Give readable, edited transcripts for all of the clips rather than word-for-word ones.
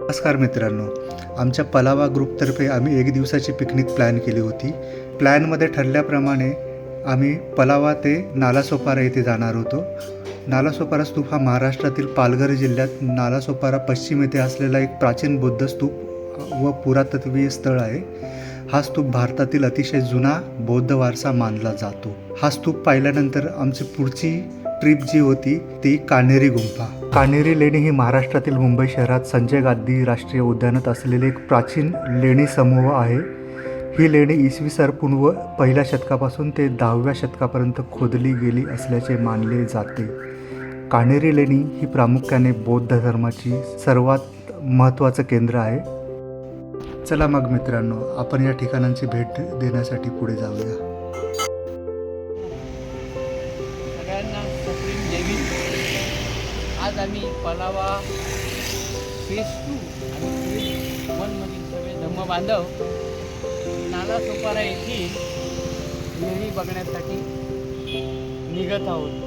नमस्कार मित्रांनो, आमच्या पलावा ग्रुपतर्फे आम्ही एक दिवसाची पिकनिक प्लॅन केली होती. प्लॅनमध्ये ठरल्याप्रमाणे आम्ही पलावा ते नालासोपारा येथे जाणार होतो. नालासोपारा स्तूप हा महाराष्ट्रातील पालघर जिल्ह्यात नालासोपारा पश्चिम येथे असलेला एक प्राचीन बुद्ध स्तूप व पुरातत्त्वीय स्थळ आहे. हा स्तूप भारतातील अतिशय जुना बौद्ध वारसा मानला जातो. हा स्तूप पाहिल्यानंतर आमची पुढची ट्रिप जी होती ती कान्हेरी गुंफा. कान्हेरी लेणी ही महाराष्ट्रातील मुंबई शहरात संजय गांधी राष्ट्रीय उद्यानात असलेले एक प्राचीन लेणी समूह आहे. ही लेणी इसवी सन पूर्व 1ल्या शतकापासून ते 10व्या शतकापर्यंत खोदली गेली असल्याचे मानले जाते. कान्हेरी लेणी ही प्रामुख्याने बौद्ध धर्माची सर्वात महत्त्वाचं केंद्र आहे. चला मग मित्रांनो, आपण या ठिकाणांची भेट देण्यासाठी पुढे जाऊया. सगळ्यांना सुप्रीम जय भीम. आज आम्ही पलावा फेज 2 आणि फेज 1 मधील सगळे धम्म बांधव नालासोपारा येथील लेणी बघण्यासाठी निघत आहोत.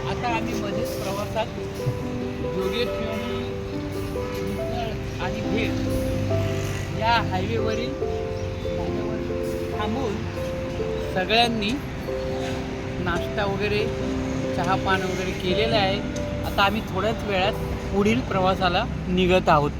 आता आम्ही मध्येच प्रवासात जोगे शिवणी मिसळ आणि भेळ या हायवेवरील थांबून सगळ्यांनी नाश्ता वगैरे चहापान वगैरे केलेलं आहे. आता आम्ही थोड्याच वेळात पुढील प्रवासाला निघत आहोत.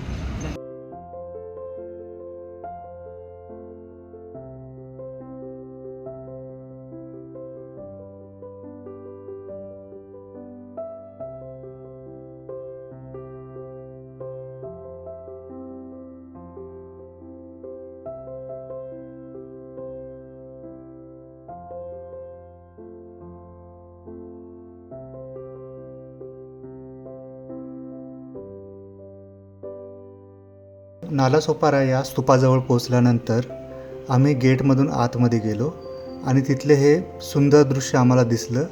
नालासोपारा या स्तूपाजवळ पोचल्यानंतर आम्ही गेटमधून आतमध्ये गेलो आणि तिथले हे सुंदर दृश्य आम्हाला दिसलं.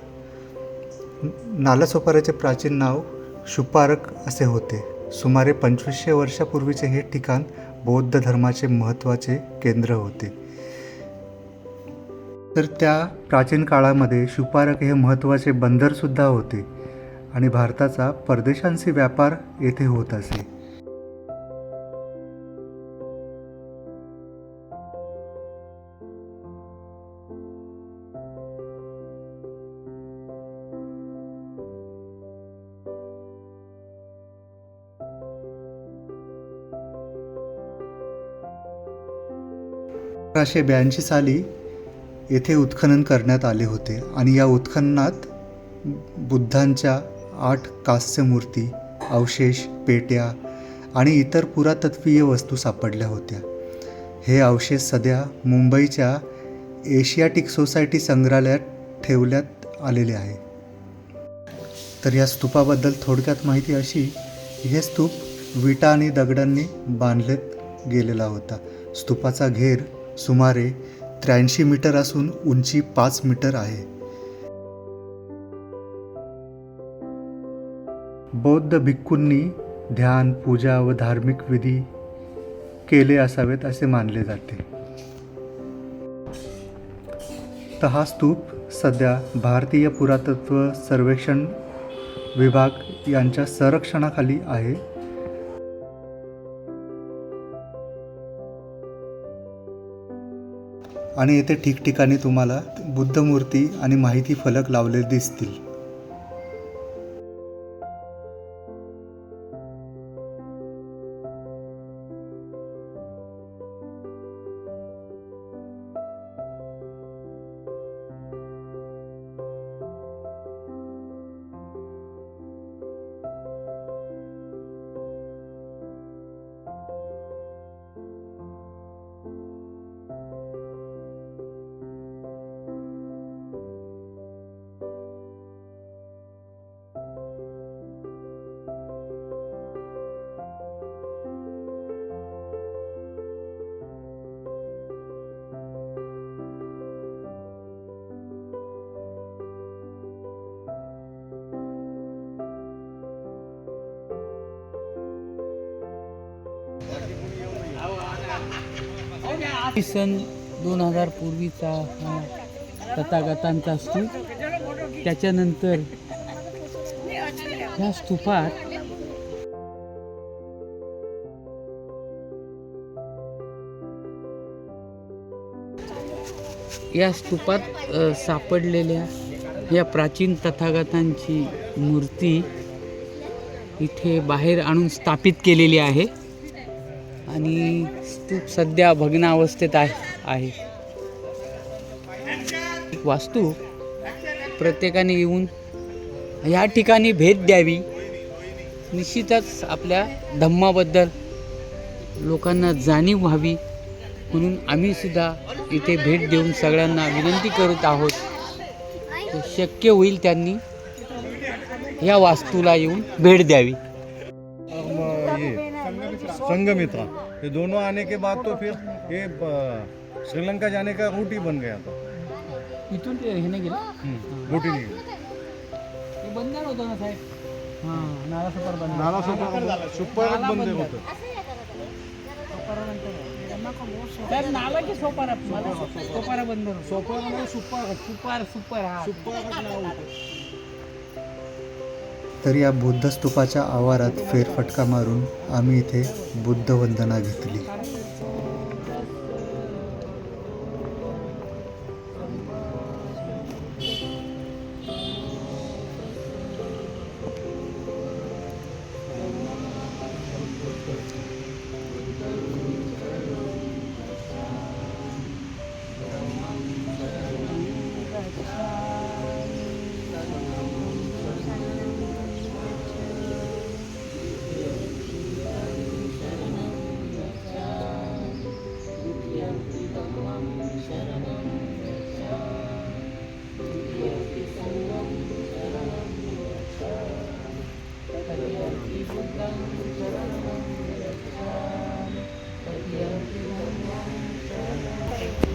नालासोपाऱ्याचे प्राचीन नाव शुपारक असे होते. सुमारे 2500 वर्षापूर्वीचे हे ठिकाण बौद्ध धर्माचे महत्त्वाचे केंद्र होते. तर त्या प्राचीन काळामध्ये शुपारक हे महत्त्वाचे बंदरसुद्धा होते आणि भारताचा परदेशांशी व्यापार येथे होत असे. साली येथे उत्खनन करण्यात आले होते आणि या उत्खननात बुद्धांच्या 8 कांस्य मूर्ती, अवशेष, पेट्या आणि इतर पुरातत्त्वीय वस्तू सापडल्या होत्या. हे अवशेष सध्या मुंबईच्या एशियाटिक सोसायटी संग्रहालयात ठेवण्यात आलेले आहे. तर या स्तूपाबद्दल थोडक्यात माहिती अशी, हे स्तूप विटा आणि दगडांनी बांधण्यात गेलेला होता. स्तूपाचा घेर सुमारे 83 मीटर असून उंची 5 मीटर आहे. बौद्ध भिक्खूंनी ध्यान, पूजा व धार्मिक विधी केले असावेत असे मानले जाते. तर हा स्तूप सध्या भारतीय पुरातत्व सर्वेक्षण विभाग यांच्या संरक्षणाखाली आहे. आणि येथे ठिकठिकाणी तुम्हाला बुद्ध मूर्ती आणि माहिती फलक लावलेले दिसतील. सन 2000 पूर्वीचा हा तथागतांचा स्तूप. त्याच्यानंतर ह्या स्तूपात सापडलेल्या या प्राचीन तथागतांची मूर्ती इथे बाहेर आणून स्थापित केलेली आहे आणि स्तूप सध्या भग्नावस्थेत आहे. वास्तू प्रत्येकाने येऊन या ठिकाणी भेट द्यावी. निश्चितच आपल्या धम्माबद्दल लोकांना जाणीव व्हावी म्हणून आम्ही सुद्धा इथे भेट देऊन सगळ्यांना विनंती करत आहोत. शक्य होईल त्यांनी या वास्तूला येऊन भेट द्यावी. संगमित्रा ये दोनों आने के बाद तो फिर ये श्रीलंका जाने का रूट ही बन गया था. इथून ते हे नाही गेलं, रूट ही नहीं ते बंदर होतं ना साहेब. हां, नालासोपारा बंदर. नाला सुपर बंद होतं. साहेब नाला की सोपारा? सोपारा बंदर. सुपार हा. तर या बुद्ध स्तूपाच्या आवारात फेरफटका मारून आम्ही इथे बुद्ध वंदना घेतली.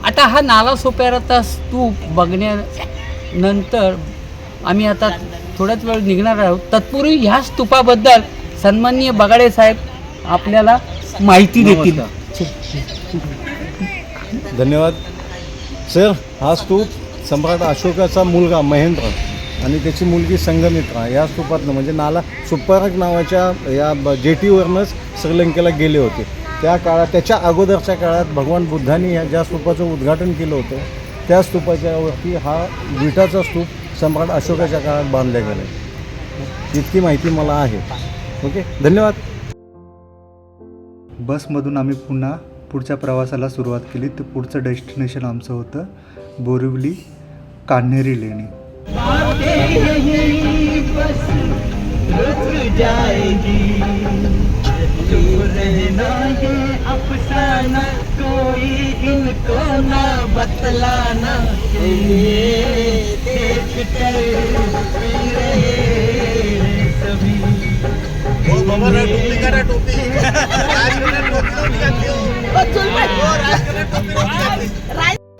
आता हा नालासोपाराचा स्तूप बघण्यानंतर आम्ही आता थोड्याच वेळ निघणार आहोत. तत्पूर्वी ह्या स्तूपाबद्दल सन्माननीय बगाडे साहेब आपल्याला माहिती देतील. धन्यवाद सर. हा स्तूप सम्राट अशोकाचा मुलगा महेंद्र आणि त्याची मुलगी संगमित्रा या स्तूपातनं म्हणजे नाला सुपारक नावाच्या या जेटीवरनंच श्रीलंकेला गेले होते. त्या काळात त्याच्या अगोदरच्या काळात भगवान बुद्धांनी ज्या स्तूपाचं उद्घाटन केलं होतं त्या स्तूपाच्यावरती हा विटाचा स्तूप सम्राट अशोकाच्या काळात बांधला गेला. इतकी माहिती मला आहे. ओके, धन्यवाद. बसमधून आम्ही पुन्हा पुढच्या प्रवासाला सुरुवात केली. तर पुढचं डेस्टिनेशन आमचं होतं बोरिवली कान्हेरी लेणी.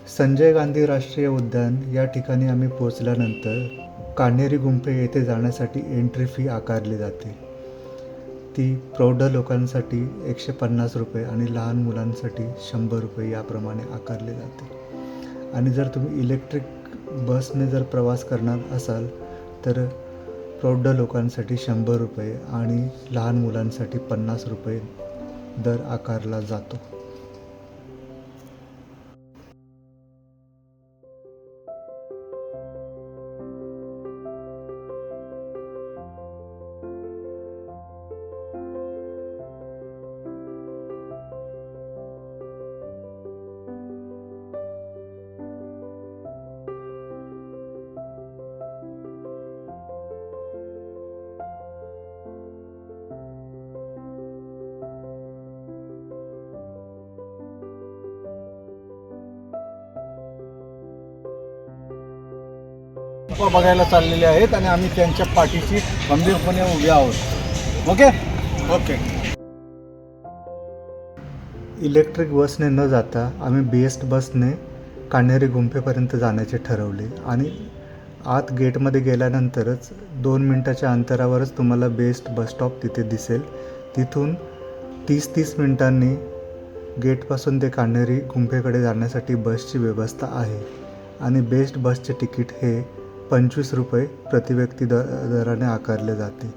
संजय गांधी राष्ट्रीय उद्यान या ठिकाणी आम्ही पोहोचल्यानंतर कान्हेरी गुंफे येथे जाण्यासाठी एंट्री फी आकारली जाते. ती प्रौढ लोकांसाठी 150 रुपये आणि लहान मुलांसाठी 100 रुपये याप्रमाणे आकारले जाते. आणि जर तुम्ही इलेक्ट्रिक बसने जर प्रवास करणार असाल तर प्रौढ लोकांसाठी 100 रुपये आणि लहान मुलांसाठी 50 रुपये दर आकारला जातो. बघायला चाललेले आहेत आणि आम्ही त्यांच्या पाठीशी खंबीरपणे उभे आहोत. Okay okay. इलेक्ट्रिक बसने न जाता आम्ही बेस्ट बसने कान्हेरी गुंफेपर्यंत जाण्याचे ठरवले आणि आत गेटमध्ये गेल्यानंतरच 2 मिनटाच्या अंतरावरच तुम्हाला बेस्ट बस स्टॉप तिथे दिसेल. तिथून 30-30 मिनटांनी गेटपासून ते कान्हेरी गुंफेकडे जाण्यासाठी बसची व्यवस्था आहे आणि बेस्ट बसचे तिकीट हे 25 रुपये प्रतिव्यक्ती दराने आकारले जाते.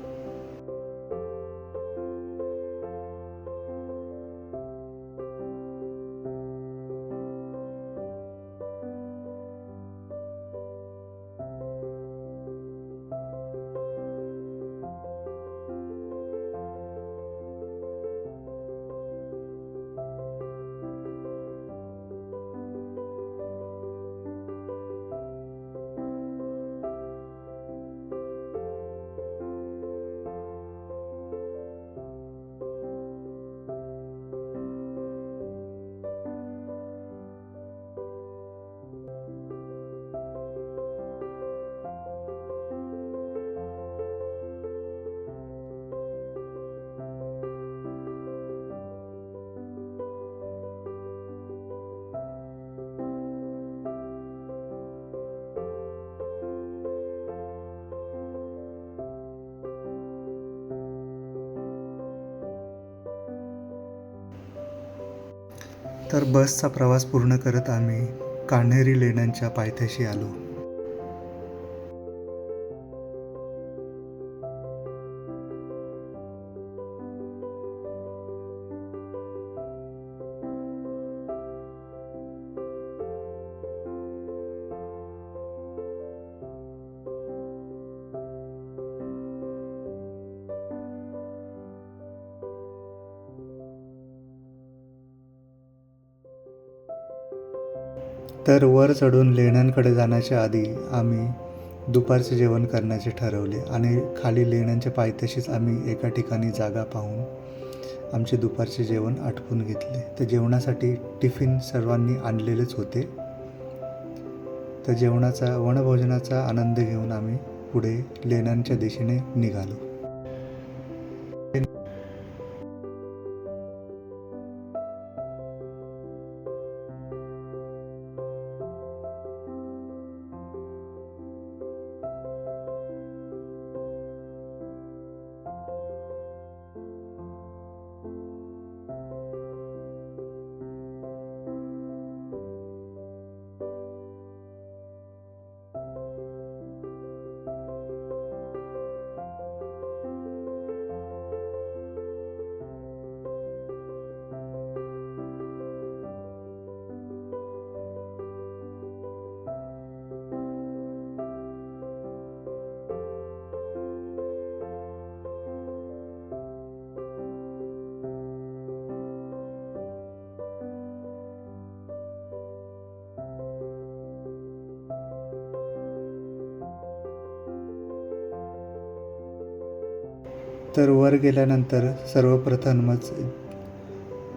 तर बसचा प्रवास पूर्ण करत आम्ही कान्हेरी लेण्यांच्या पायथ्याशी आलो. तर वर चढून लेण्यांकडे जाण्याच्या आधी आम्ही दुपारचे जेवण करण्याचे ठरवले आणि खाली लेण्यांच्या पायथ्याशीच आम्ही एका ठिकाणी जागा पाहून आमचे दुपारचे जेवण आटपून घेतले. तर जेवणासाठी टिफिन सर्वांनी आणलेलेच होते. तर वनभोजनाचा आनंद घेऊन आम्ही पुढे लेण्यांच्या दिशेने निघालो. तर वर गेल्यानंतर सर्वप्रथमच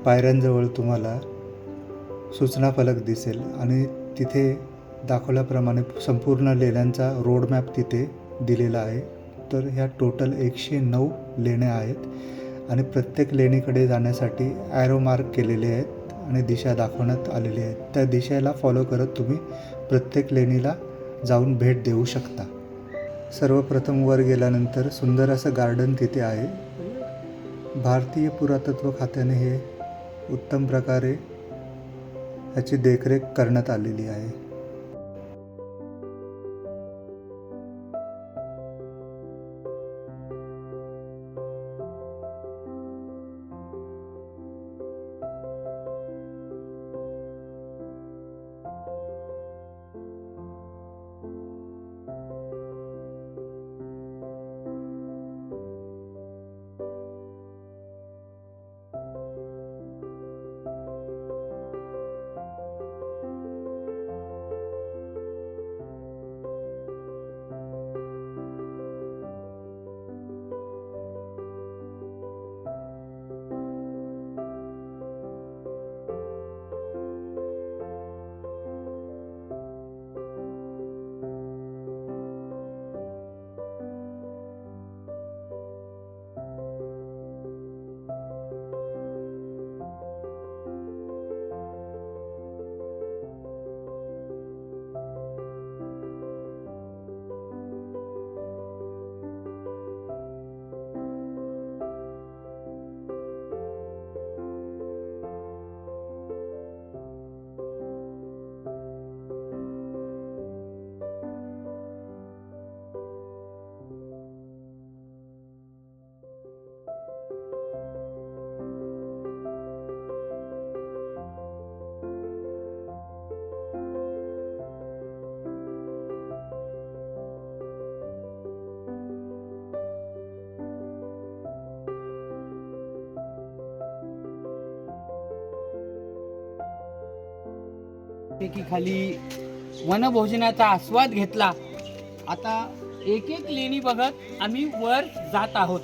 पायऱ्यांजवळ तुम्हाला सूचना फलक दिसेल आणि तिथे दाखवल्याप्रमाणे संपूर्ण लेण्यांचा रोडमॅप तिथे दिलेला आहे. तर ह्या टोटल 109 लेण्या आहेत आणि प्रत्येक लेणीकडे जाण्यासाठी ॲरो मार्क केलेले आहेत आणि दिशा दाखवण्यात आलेली आहेत. त्या दिशेला फॉलो करत तुम्ही प्रत्येक लेणीला जाऊन भेट देऊ शकता. सर्वप्रथम वर गेल्यानंतर सुंदर असं गार्डन तिथे आहे. भारतीय पुरातत्व खात्याने हे उत्तम प्रकारे ह्याची देखरेख करण्यात आलेली आहे. छानपैकी वनभोजनाचा आस्वाद घेतला. आता एक एक लेणी बघत आम्ही वर जात आहोत.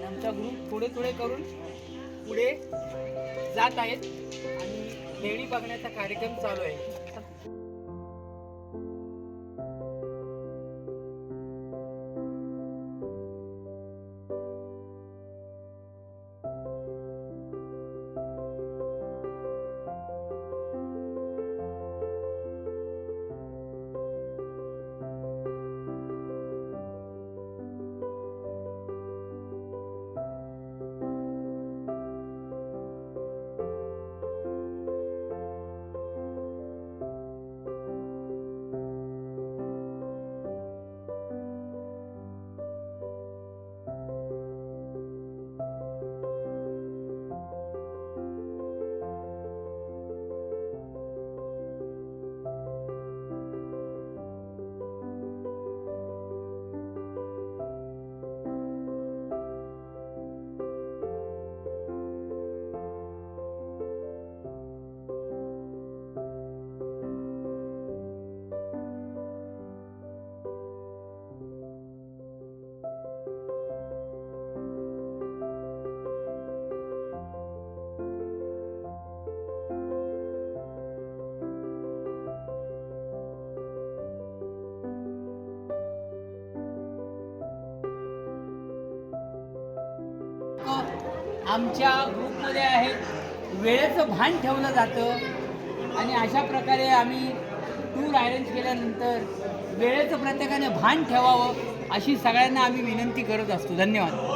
आमचा ग्रुप थोडे थोडे करून पुढे जात आहेत आणि लेणी बघण्याचा कार्यक्रम चालू आहे. आमच्या ग्रुपमध्ये आहेत, वेळेचं भान ठेवलं जातं आणि अशा प्रकारे आम्ही टूर अरेंज केल्यानंतर वेळेचं प्रत्येकाने भान ठेवावं अशी सगळ्यांना आम्ही विनंती करत असतो. धन्यवाद.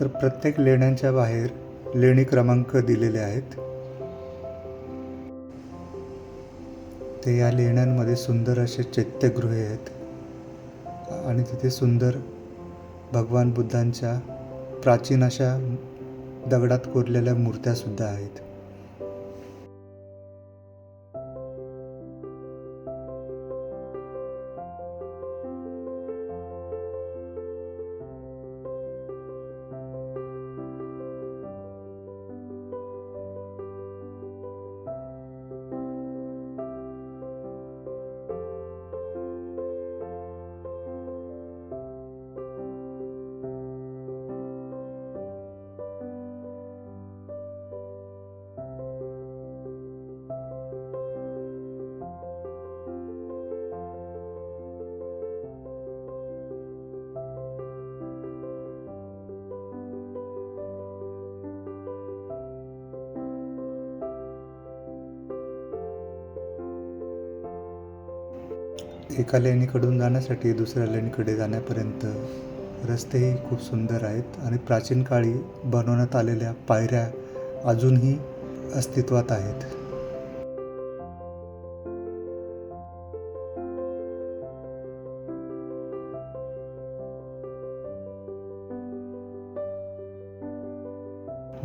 तर प्रत्येक लेण्यांच्या बाहेर लेणी क्रमांक दिलेले आहेत. ते या लेण्यांमध्ये सुंदर असे चैत्यगृहे आहेत आणि तिथे सुंदर भगवान बुद्धांच्या प्राचीन अशा दगडात कोरलेल्या मूर्त्यासुद्धा आहेत. एका लेणीकडून जाण्यासाठी दुसऱ्या लेणीकडे जाण्यापर्यंत रस्तेही खूप सुंदर आहेत आणि प्राचीन काळी बनवण्यात आलेल्या पायऱ्या अजूनही अस्तित्वात आहेत.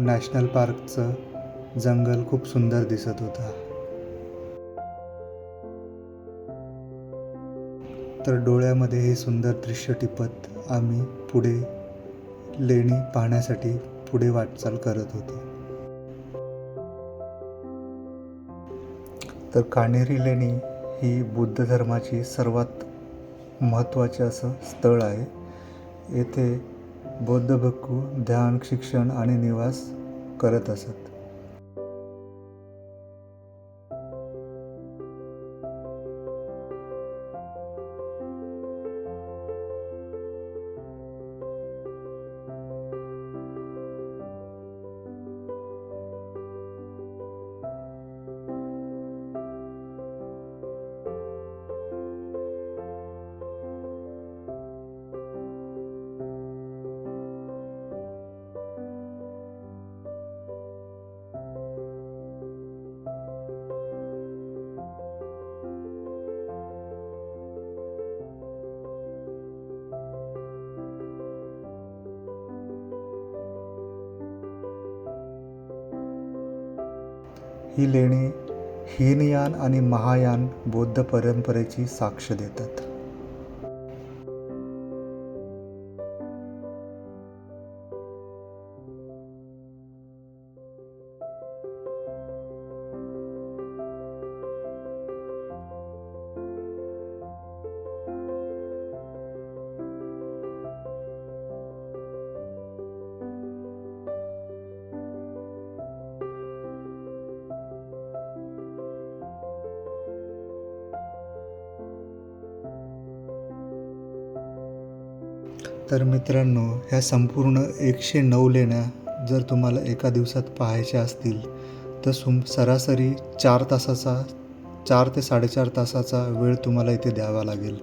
नॅशनल पार्कचं जंगल खूप सुंदर दिसत होता. तर डोळ्यामध्ये हे सुंदर दृश्य टिपत आम्ही पुढे लेणी पाहण्यासाठी पुढे वाटचाल करत होतो. तर कान्हेरी लेणी ही बुद्ध धर्माची सर्वात महत्त्वाचे असं स्थळ आहे. येथे बौद्ध भिक्खू ध्यान, शिक्षण आणि निवास करत असत. ही लेणी हीनयान आणि महायान बौद्ध परंपरेची साक्ष देतात. तर मित्रांनो, ह्या संपूर्ण 109 लेण्या जर तुम्हाला एका दिवसात पाहायच्या असतील तर सरासरी 4 ते 4.5 तासाचा वेळ तुम्हाला इथे द्यावा लागेल.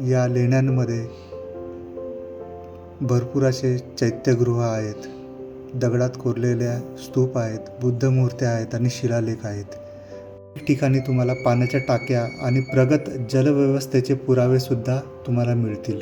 या लेण्यांमध्ये भरपूर असे चैत्यगृह आहेत, दगडात कोरलेल्या स्तूप आहेत, बुद्ध मूर्त्या आहेत आणि शिलालेख आहेत. ठिकाणी तुम्हाला पाण्याच्या टाक्या आणि प्रगत जलव्यवस्थेचे पुरावे सुद्धा तुम्हाला मिळतील.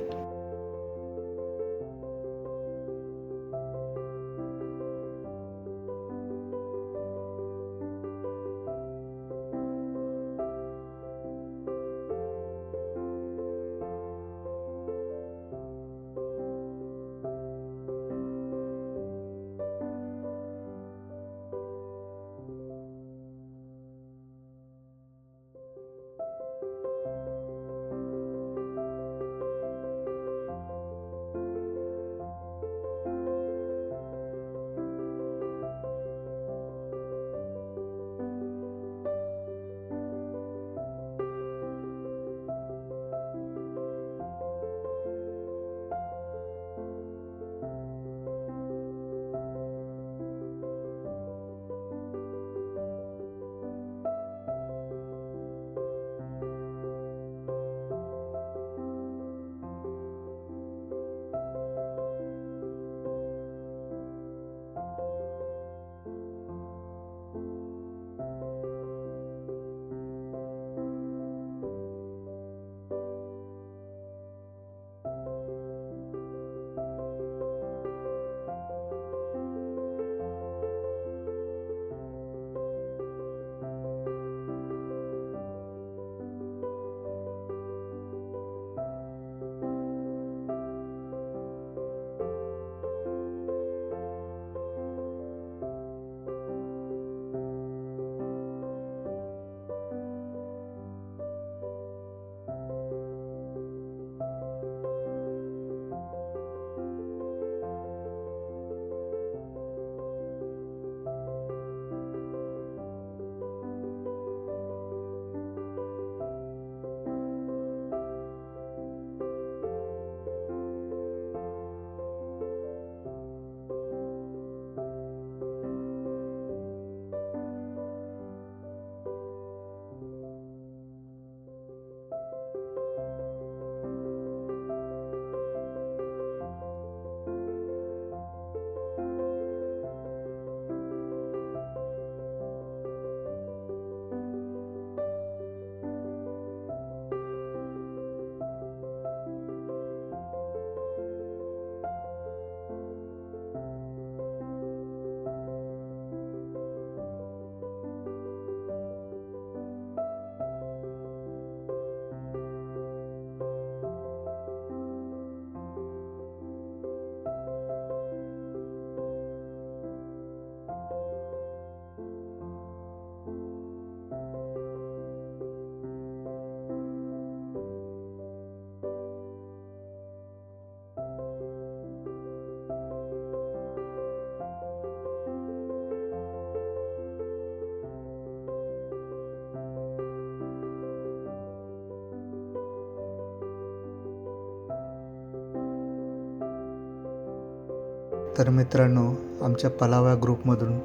तर मित्रांनो, आमच्या पलावा ग्रुपमधून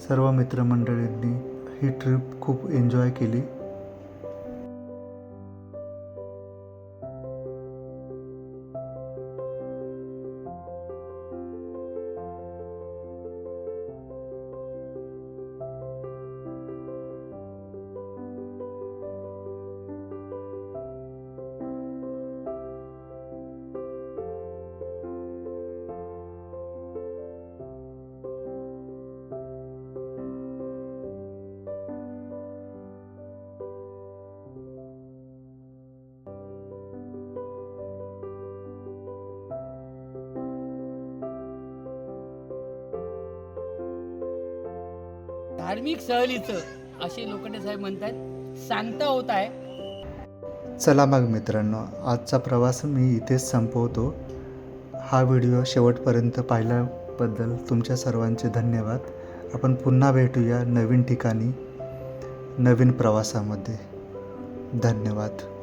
सर्व मित्रमंडळींनी ही ट्रिप खूप एन्जॉय केली. धार्मिक सहलीचं असे लोखंडे साहेब म्हणतात सांगता होत आहे. चला मग मित्रांनो, आजचा प्रवास मी इथेच संपवतो. हा व्हिडिओ शेवटपर्यंत पाहिल्याबद्दल तुमच्या सर्वांचे धन्यवाद. आपण पुन्हा भेटूया नवीन ठिकाणी, नवीन प्रवासामध्ये. धन्यवाद.